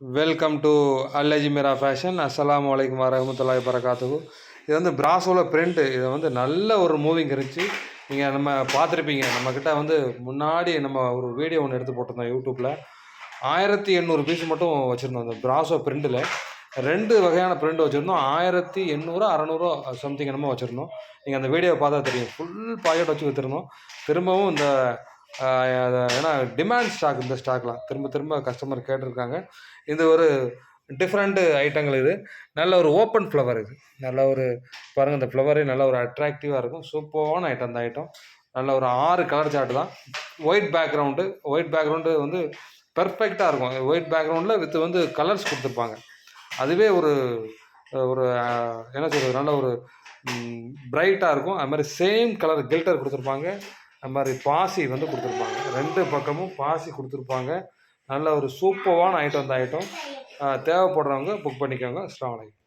Welcome to அல்லஜிமிரா fashion. அஸ்ஸலாமு அலைக்கும் வரஹ்மத்துல்லாஹி வரகாத்துஹு. இது வந்து பிராசோவில் பிரிண்ட்டு. இது வந்து நல்ல ஒரு மூவிங் இருந்துச்சு. நீங்கள் நம்ம பார்த்துருப்பீங்க. நம்மக்கிட்ட வந்து முன்னாடி நம்ம ஒரு வீடியோ ஒன்று எடுத்து போட்டிருந்தோம் யூடியூப்பில். 1800 பீஸ் மட்டும் வச்சுருந்தோம். அந்த பிராசோ பிரிண்டில் 2 வகையான பிரிண்ட் வச்சுருந்தோம். 1800 600 சம்திங் என்னமோ வச்சுருந்தோம். நீங்கள் அந்த வீடியோவை பார்த்தா தெரியும். ஃபுல் பாக்கெட் வச்சு விற்றுருந்தோம். திரும்பவும் இந்த ஏன்னா டிமாண்ட் ஸ்டாக், இந்த ஸ்டாக்லாம் திரும்ப திரும்ப கஸ்டமர் கேட்டிருக்காங்க. இது ஒரு டிஃப்ரெண்ட்டு ஐட்டங்கள். இது நல்ல ஒரு ஓப்பன் ஃப்ளவர். இது நல்ல ஒரு பாருங்கள், இந்த ஃப்ளவரே நல்ல ஒரு அட்ராக்டிவாக இருக்கும். சூப்பரான ஐட்டம் இந்த ஐட்டம். நல்ல ஒரு 6 கலர் சார்ட் தான். ஒயிட் பேக்ரவுண்டு வந்து பெர்ஃபெக்டாக இருக்கும். ஒயிட் பேக்ரவுண்டில் வித் வந்து கலர்ஸ் கொடுத்துருப்பாங்க. அதுவே ஒரு ஒரு என்ன சொல்கிறது, நல்ல ஒரு பிரைட்டாக இருக்கும். அது மாதிரி சேம் கலர் கில்டர் கொடுத்துருப்பாங்க. அது மாதிரி பாசி வந்து கொடுத்துருப்பாங்க. 2 பக்கமும் பாசி கொடுத்துருப்பாங்க. நல்ல ஒரு சூப்பரான ஐட்டம் இந்த ஐட்டம். தேவைப்படுறவங்க புக் பண்ணிக்கோங்க. அஸ்ஸலாமு அலைக்கும்.